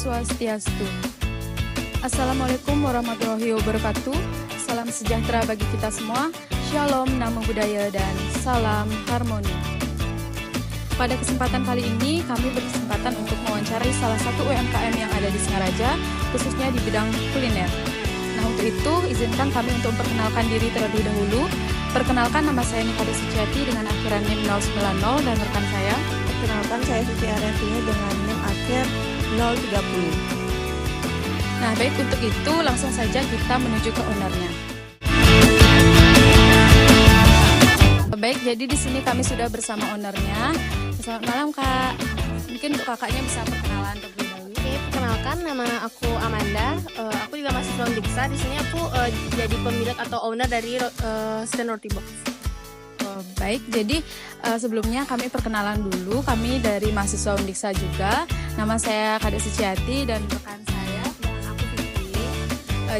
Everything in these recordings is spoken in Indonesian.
Swastiastu. Assalamualaikum warahmatullahi wabarakatuh. Salam sejahtera bagi kita semua. Shalom, namo buddhaya, dan salam harmoni. Pada kesempatan kali ini, kami berkesempatan untuk mewawancarai salah satu UMKM yang ada di Singaraja, khususnya di bidang kuliner. Nah, untuk itu, izinkan kami untuk memperkenalkan diri terlebih dahulu. Perkenalkan, nama saya Nikade Suciati dengan akhiran NIM 090 dan rekan saya. Perkenalkan, saya Siti Arefini dengan NIM akhir 030. Nah, baik, untuk itu langsung saja kita menuju ke ownernya. Baik, jadi di sini kami sudah bersama ownernya. Selamat malam, Kak. Mungkin untuk kakaknya bisa perkenalan terlebih dahulu. Oke, perkenalkan, nama aku Amanda. Aku juga mahasiswa Undiksa. Di sini aku jadi pemilik atau owner dari stand Roti Box. Baik, jadi sebelumnya kami perkenalan dulu. Kami dari mahasiswa Undiksa juga. Nama saya Kade Suciati dan rekan saya Dan aku Vivi.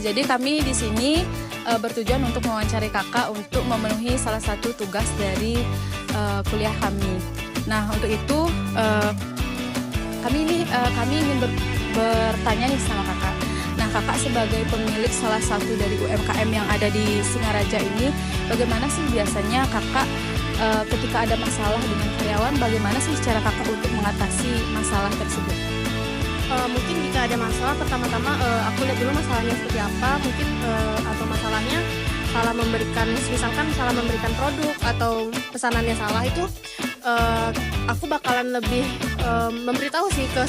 jadi kami di sini bertujuan untuk mewawancari kakak untuk memenuhi salah satu tugas dari kuliah kami. Nah, untuk itu kami ingin bertanya nih sama kakak. Nah, kakak sebagai pemilik salah satu dari UMKM yang ada di Singaraja ini, bagaimana sih biasanya kakak ketika ada masalah dengan karyawan, bagaimana sih cara kakak untuk mengatasi masalah tersebut? Mungkin jika ada masalah, pertama-tama aku lihat dulu masalahnya seperti apa. Mungkin atau masalahnya misalkan salah memberikan produk atau pesanannya salah, itu aku bakalan lebih memberitahu sih ke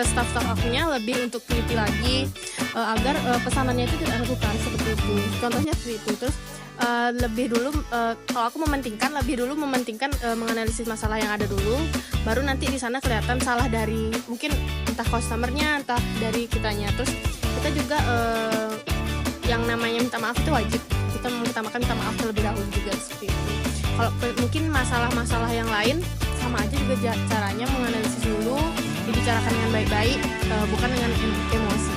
staff akunya, lebih untuk teliti lagi agar pesanannya itu tidak lakukan seperti itu. Contohnya seperti itu. Terus kalau aku lebih dulu mementingkan menganalisis masalah yang ada dulu, baru nanti di sana kelihatan salah dari mungkin entah customernya, entah dari kitanya. Terus kita juga yang namanya minta maaf itu wajib. Kita mengutamakan minta maaf terlebih dahulu juga seperti itu. Kalau mungkin masalah-masalah yang lain sama aja juga caranya menganalisis dulu, dibicarakan dengan baik-baik, bukan dengan emosi.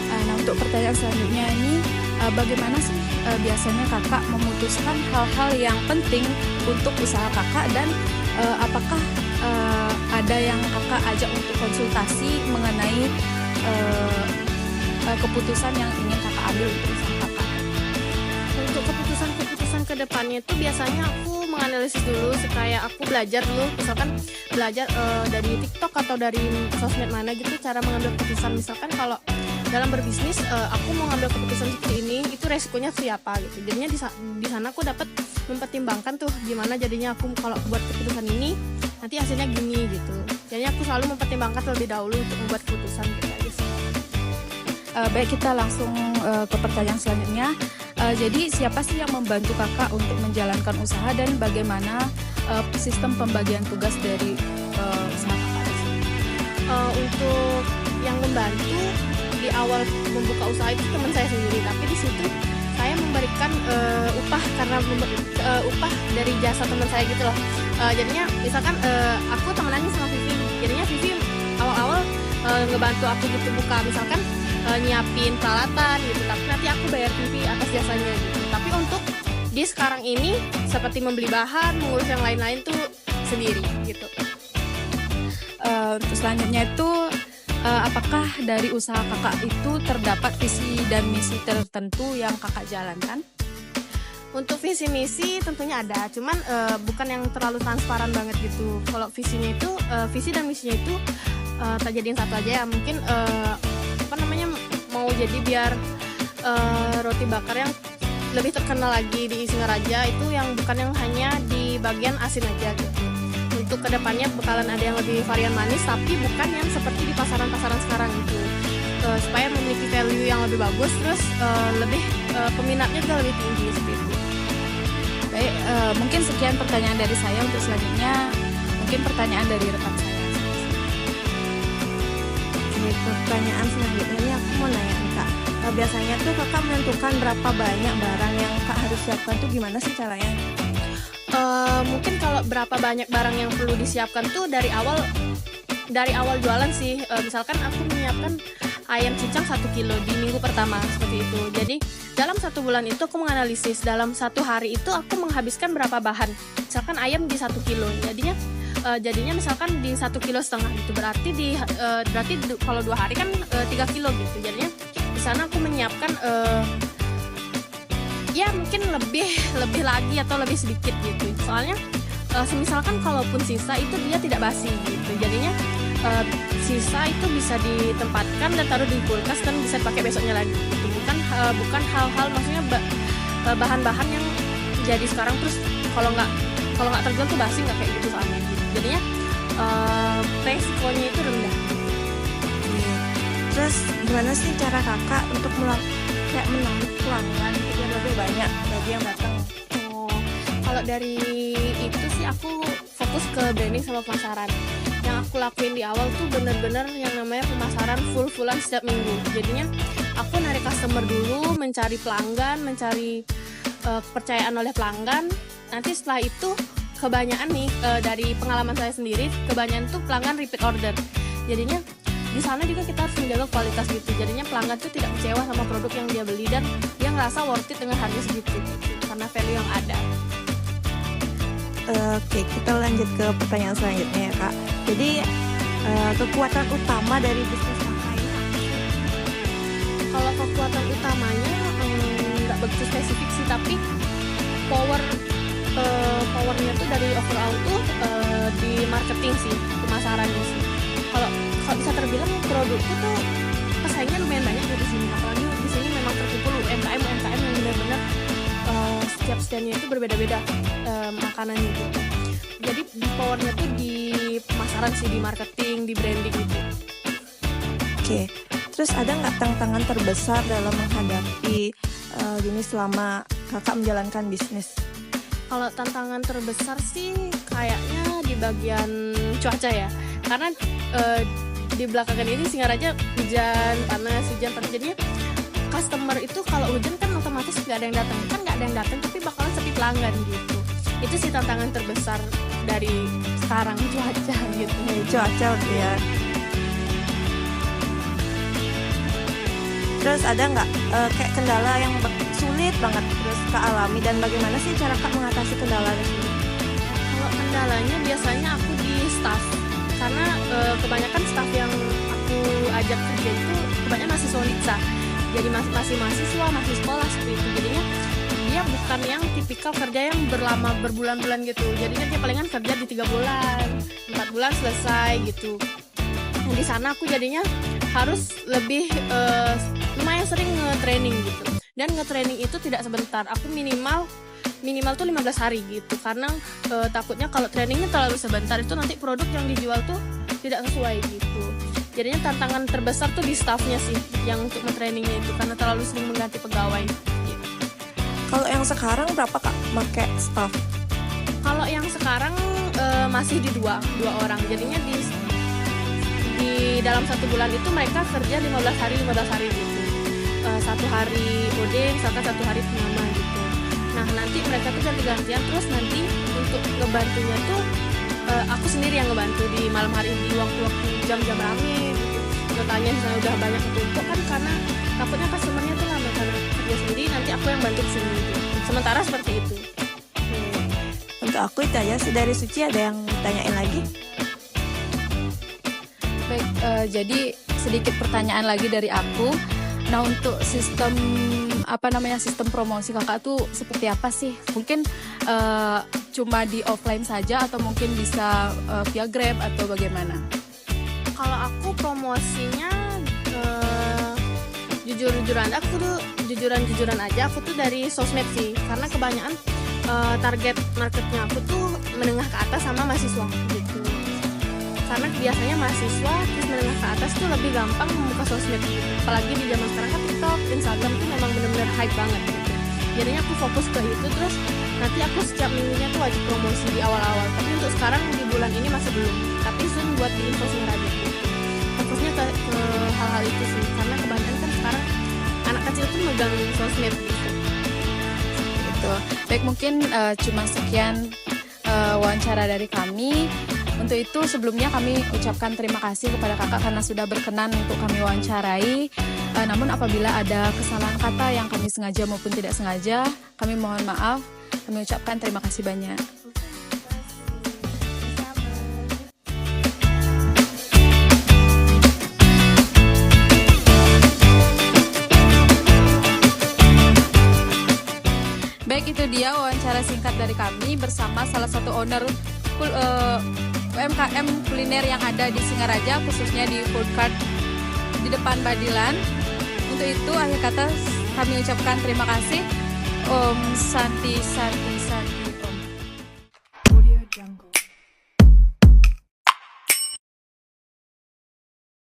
Nah, untuk pertanyaan selanjutnya ini, bagaimana sih biasanya kakak memutuskan hal-hal yang penting untuk usaha kakak, dan apakah ada yang kakak ajak untuk konsultasi mengenai keputusan yang ingin kakak ambil untuk usaha kakak? Untuk keputusan ke depannya itu biasanya aku menganalisis dulu, supaya aku belajar dulu, misalkan belajar dari TikTok atau dari sosmed mana gitu cara mengambil keputusan. Misalkan kalau dalam berbisnis aku mau ngambil keputusan seperti ini, itu resikonya siapa gitu. Jadinya di sana aku dapat mempertimbangkan tuh gimana jadinya aku kalau buat keputusan ini nanti hasilnya gini gitu. Jadinya aku selalu mempertimbangkan terlebih dahulu untuk membuat keputusan gitu aja sih. Baik, kita langsung ke pertanyaan selanjutnya. Jadi siapa sih yang membantu kakak untuk menjalankan usaha, dan bagaimana sistem pembagian tugas dari usaha kakak di sini? Untuk yang membantu di awal membuka usaha itu teman saya sendiri, tapi di situ saya memberikan upah karena upah dari jasa teman saya gitu loh. Jadinya misalkan aku temenannya sama Vivi, jadinya Vivi awal-awal ngebantu aku gitu buka, misalkan nyiapin peralatan gitu, tapi nanti aku bayar Vivi atas jasanya gitu. Tapi untuk di sekarang ini seperti membeli bahan, mengurus yang lain-lain tuh sendiri gitu. Terus selanjutnya itu apakah dari usaha kakak itu terdapat visi dan misi tertentu yang kakak jalankan? Untuk visi misi tentunya ada, cuman bukan yang terlalu transparan banget gitu. Kalau visinya itu visi dan misinya itu tak jadiin satu aja ya. Mungkin mau jadi biar roti bakar yang lebih terkenal lagi di Singaraja, itu yang bukan yang hanya di bagian asin aja gitu. Untuk kedepannya bakalan ada yang lebih varian manis, tapi bukan yang seperti di pasaran-pasaran sekarang gitu. Supaya memiliki value yang lebih bagus, terus peminatnya juga lebih tinggi seperti itu. Baik, mungkin sekian pertanyaan dari saya. Untuk selanjutnya mungkin pertanyaan dari rekan saya. Oke, pertanyaan selanjutnya ini aku mau nanya nih, Kak. Biasanya tuh kakak menentukan berapa banyak barang yang kak harus siapkan tuh gimana sih caranya? Mungkin kalau berapa banyak barang yang perlu disiapkan tuh dari awal jualan sih. Misalkan aku menyiapkan ayam cincang 1 kilo di minggu pertama seperti itu. Jadi dalam 1 bulan itu aku menganalisis dalam 1 hari itu aku menghabiskan berapa bahan. Misalkan ayam di 1 kilo, jadinya jadinya misalkan di 1,5 kilo gitu, berarti kalau 2 hari kan 3 kilo gitu. Jadinya di sana aku menyiapkan ya mungkin lebih lagi atau lebih sedikit gitu. Soalnya semisalkan kalaupun sisa itu dia tidak basi gitu. Jadinya sisa itu bisa ditempatkan dan taruh di kulkas dan bisa dipakai besoknya lagi gitu. Bukan hal-hal maksudnya bahan-bahan yang jadi sekarang terus kalau nggak terjual tuh basi, nggak kayak gitu soalnya gitu. Jadinya resikonya itu rendah. Terus gimana sih cara kakak untuk kayak menarik pelanggan biar lebih banyak bagi yang datang? Kalau dari itu sih aku fokus ke branding sama pemasaran. Yang aku lakuin di awal tuh bener-bener yang namanya pemasaran full-fullan setiap minggu. Jadinya aku narik customer dulu, mencari pelanggan, mencari kepercayaan oleh pelanggan. Nanti setelah itu kebanyakan nih dari pengalaman saya sendiri, kebanyakan tuh pelanggan repeat order. Jadinya di sana juga kita harus menjaga kualitas gitu. Jadinya pelanggan tuh tidak kecewa sama produk yang dia beli dan dia ngerasa worth it dengan harga segitu karena value yang ada. Oke, kita lanjut ke pertanyaan selanjutnya ya kak. Jadi kekuatan utama dari bisnis kakak ini apa sih? Kalau kekuatan utamanya nggak begitu spesifik sih, tapi powernya tuh dari overall tuh di marketing sih, pemasarannya sih. Kalau bisa terbilang produkku tuh pesaingnya lumayan banyak di sini. Apalagi di sini memang terkumpul UMKM yang benar-benar setiap standnya itu berbeda-beda makanannya gitu. Jadi di powernya tuh di pemasaran sih, di marketing, di branding gitu. Oke, terus ada nggak tantangan terbesar dalam menghadapi gini selama kakak menjalankan bisnis? Kalau tantangan terbesar sih kayaknya di bagian cuaca ya, karena di belakangan ini Singaraja hujan panas, jadinya customer itu kalau hujan kan otomatis nggak ada yang datang, tapi bakalan sepi pelanggan gitu. Itu sih tantangan terbesar dari sekarang, cuaca gitu. Cuaca ya. Terus ada nggak kayak kendala yang sulit banget terus kak alami, dan bagaimana sih cara kak mengatasi kendala tersebut? Kalau kendalanya biasanya aku di staff, karena kebanyakan staff yang aku ajak kerja itu kebanyakan mahasiswa Litsa. Jadi masih mahasiswa, masih sekolah seperti itu. Jadinya dia bukan yang tipikal kerja yang berbulan-bulan gitu. Jadinya dia palingan kerja di 3 bulan, 4 bulan selesai gitu. Nah, di sana aku jadinya harus lebih lumayan sering nge-training gitu. Dan nge-training itu tidak sebentar. Aku minimal tuh 15 hari gitu. Karena takutnya kalau trainingnya terlalu sebentar itu nanti produk yang dijual tuh tidak sesuai gitu. Jadinya tantangan terbesar tuh di staffnya sih, yang untuk nge-trainingnya itu, karena terlalu sering mengganti pegawai gitu. Kalau yang sekarang berapa kak pakai staff? Kalau yang sekarang masih di dua orang. Jadinya di dalam 1 bulan itu mereka kerja 15 hari gitu. 1 hari OD, misalkan 1 hari pengaman gitu. Nah nanti mereka tuh ganti-gantian, terus nanti untuk ngebantunya tuh aku sendiri yang ngebantu di malam hari, di waktu-waktu jam-jam rame gitu. Tanya misalnya udah banyak ketumpuk kan, karena takutnya customernya tuh lama karena kerja sendiri, nanti aku yang bantu kesini gitu. Sementara seperti itu. Untuk aku itu aja sih dari Suci. Ada yang ditanyain lagi? Baik, jadi sedikit pertanyaan lagi dari aku. Nah, untuk sistem promosi kakak tuh seperti apa sih? Mungkin cuma di offline saja atau mungkin bisa via Grab atau bagaimana? Kalau aku promosinya jujur-jujuran aja, aku tuh dari sosmed sih, karena kebanyakan target marketnya aku tuh menengah ke atas sama mahasiswa gitu. Karena biasanya mahasiswa terus menengah ke atas tuh lebih gampang membuka sosmed gitu. Apalagi di zaman sekarang kan TikTok, Instagram tuh memang benar-benar hype banget gitu. Jadinya aku fokus ke itu, terus nanti aku setiap minggunya tuh wajib promosi di awal-awal. Tapi untuk sekarang di bulan ini masih belum. Tapi soon buat di info Singaraja gitu. Fokusnya ke hal-hal itu sih, karena kebanyakan kan sekarang anak kecil tuh megang sosmed gitu. Gitu. Baik, mungkin cuma sekian wawancara dari kami. Untuk itu sebelumnya kami ucapkan terima kasih kepada kakak karena sudah berkenan untuk kami wawancarai. Namun apabila ada kesalahan kata yang kami sengaja maupun tidak sengaja, kami mohon maaf. Kami ucapkan terima kasih banyak. itu dia wawancara singkat dari kami bersama salah satu owner UMKM kuliner yang ada di Singaraja, khususnya di food court di depan Badilan. Untuk itu akhir kata kami ucapkan terima kasih. Om Santi Santi Santi.